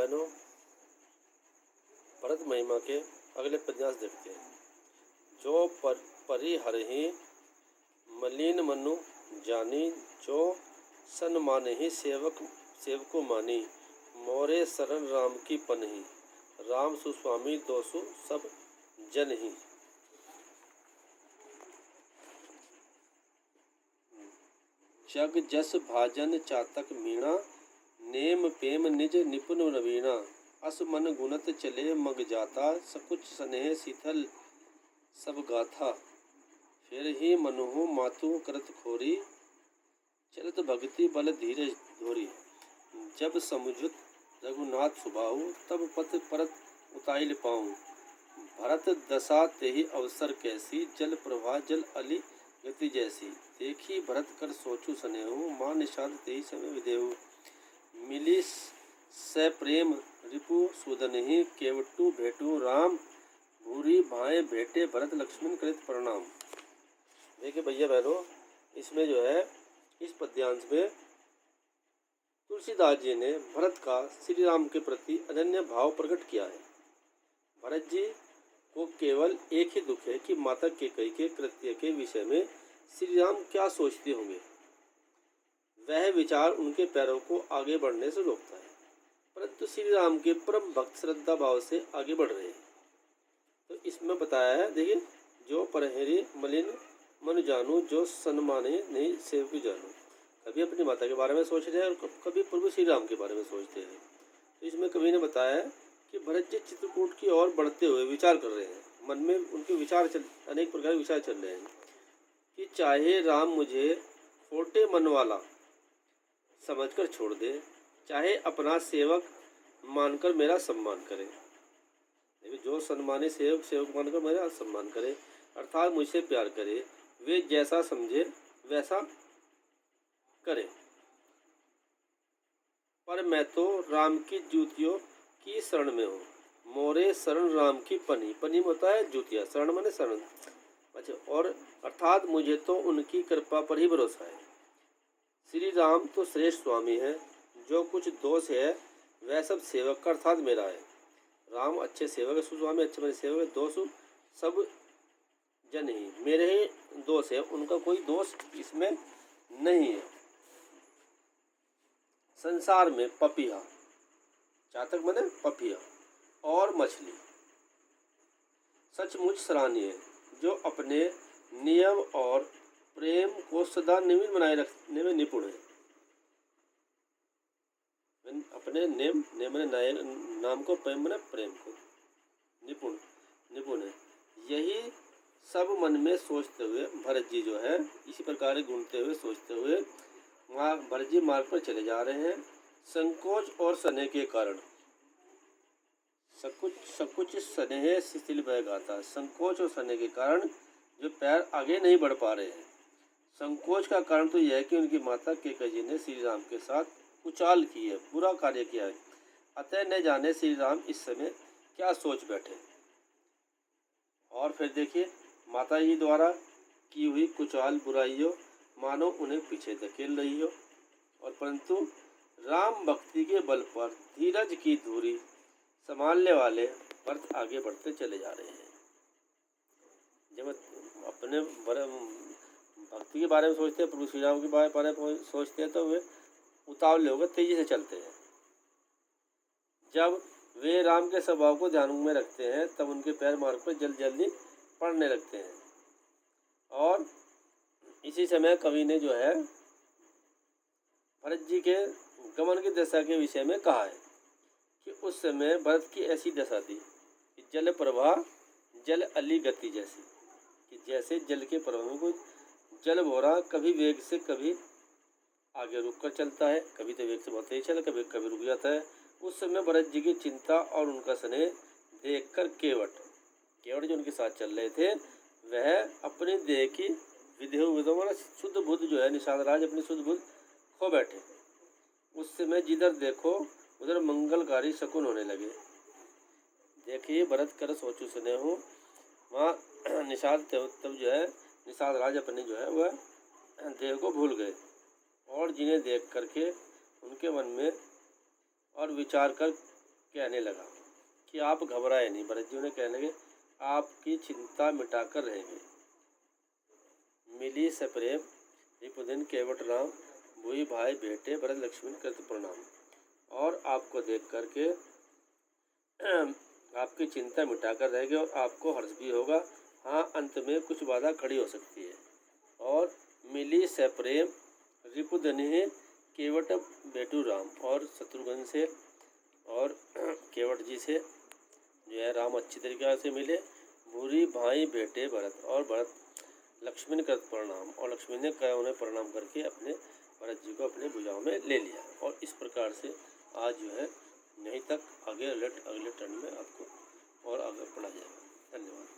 बहनों, भरत महिमा के अगले पद्यांश देखते हैं। जो परिहरहि मलिन मनु जानी, जो सन मानहि सेवको मानी, मोरे शरण राम की पनहि, राम सुस्वामी दोसु सब जनहि। जग जस भाजन चातक मीणा, नेम पेम निज निपुण नवीणा, अस मन गुणत चले मग जाता, सकुच स्नेह शीतल सब गाथा। फिर ही मनुहु मातु करत खोरी, चलत भक्ति बल धीरज धोरी। जब समुझुत रघुनाथ सुबाहु, तब पथ परत उताइल पाऊँ। भरत दशा तेहि अवसर कैसी, जल प्रभा जल अली गति जैसी। देखी भरत कर सोचु सनेहु, माँ निषाद तेहि समय विदेहु। मिली सप्रेम रिपु सुदनहि, केवटु भेटु राम, भूरी भाए भेटे भरत लक्ष्मण कृत प्रणाम। देखिए भैया बहनों, इसमें जो है इस पद्यांश में तुलसीदास जी ने भरत का श्री राम के प्रति अनन्य भाव प्रकट किया है। भरत जी को केवल एक ही दुख है कि माता कैकेयी के कृत्य के विषय में श्री राम क्या सोचते होंगे। वह विचार उनके पैरों को आगे बढ़ने से रोकता है, परंतु श्री राम के परम भक्त श्रद्धा भाव से आगे बढ़ रहे हैं। तो इसमें बताया है, देखिए, जो परिहरि मलिन मन जानू, जो सन्माने नहीं सेवक जानू। कभी अपनी माता के बारे में सोच रहे हैं और कभी प्रभु श्री राम के बारे में सोचते हैं। तो इसमें कवि ने बताया है कि भरत जी चित्रकूट की ओर बढ़ते हुए विचार कर रहे हैं। मन में उनके अनेक प्रकार के विचार चल रहे हैं कि चाहे राम मुझे खोटे मन वाला समझकर छोड़ दे, चाहे अपना सेवक मानकर मेरा सम्मान करे। जो सम्माने सेवक मानकर मेरा सम्मान करे, अर्थात मुझसे प्यार करे, वे जैसा समझे वैसा करे। पर मैं तो राम की जूतियों की शरण में हूँ, मोरे शरण राम की पनी। पनी होता है जूतिया, शरण माने शरण। अच्छा, और अर्थात मुझे तो उनकी कृपा पर ही भरोसा है। श्री राम तो श्रेष्ठ स्वामी है, जो कुछ दोष है वह सब सेवक का अर्थात मेरा है। राम अच्छे सेवक है, सुस्वामी अच्छे मेरे सेवक है, दोष सब जन ही मेरे ही दोष है, उनका कोई दोष इसमें नहीं है। संसार में पपीहा, चातक माने पपीहा, और मछली सचमुच सराहनीय है, जो अपने नियम और प्रेम को सदा नवीन बनाए रखने में निपुण है। अपने नाम को प्रेम को निपुण है। यही सब मन में सोचते हुए भरत जी जो है इसी प्रकार घूमते हुए सोचते हुए भरत जी मार्ग पर चले जा रहे हैं। संकोच और स्नेह के कारण, सकुच स्नेह शिथिल भय गाता। संकोच और स्नेह के कारण जो पैर आगे नहीं बढ़ पा रहे हैं। संकोच का कारण तो यह है कि उनकी माता कैकेयी जी ने श्री राम के साथ कुचाल की है, बुरा कार्य किया है। अतः न जाने श्री राम इस समय क्या सोच बैठे। और फिर देखिए, माता जी द्वारा की हुई कुचाल बुराइयों मानो उन्हें पीछे धकेल रही हो, और परंतु राम भक्ति के बल पर धीरज की धुरी संभालने वाले भरत आगे बढ़ते चले जा रहे हैं। जब अपने भक्ति के बारे में सोचते हैं, प्रभु श्री राम के बारे में सोचते हैं, तो वे उतावले होकर तेजी से चलते हैं। जब वे राम के स्वभाव को ध्यान में रखते हैं, तब उनके पैर मार्ग पर जल्दी पड़ने लगते हैं। और इसी समय कवि ने जो है भरत जी के गमन की दशा के विषय में कहा है कि उस समय भरत की ऐसी दशा थी कि जल प्रवाह जल अली गति जैसी, कि जैसे जल के प्रवाह में कोई जल भोरा कभी वेग से कभी आगे रुक कर चलता है, कभी तो वेग से बहुत तेज चलता है, कभी रुक जाता है। उस समय भरत जी की चिंता और उनका स्नेह देखकर केवट जो उनके साथ चल रहे थे, वह अपने देह की विधेय शुद्ध बुद्ध जो है निषाद राज अपनी शुद्ध बुद्ध खो बैठे। उस समय जिधर देखो उधर मंगलकारी शकुन होने लगे। देखिए, भरत कर सोचू सुने हो, वहाँ निषाद तब जो है निषाद राज अपने जो है वह देह को भूल गए, और जिन्हें देख करके उनके मन में और विचार कर कहने लगा कि आप घबराए नहीं। भरत जी उन्हें कहने लगे, आपकी चिंता मिटाकर रहेंगे। मिली सप्रेम रिपुदन केवट राम, भूई भाई भेटे भरत लक्ष्मण कृत प्रणाम। और आपको देख करके आपकी चिंता मिटाकर रहेगी और आपको हर्ष भी होगा। हाँ, अंत में कुछ बाधा खड़ी हो सकती है। और मिली सप्रेम रिपुदन केवट बेटू राम, और शत्रुघ्न से और केवट जी से जो है राम अच्छी तरीके से मिले। भूरी भाई भेटे भरत, और भरत लक्ष्मण कृत प्रणाम, और लक्ष्मण ने उन्हें प्रणाम करके अपने भरत जी को अपने भुजाओं में ले लिया। और इस प्रकार से आज जो है यहीं तक, अगले टर्न में आपको और आगे पढ़ा जाएगा। धन्यवाद।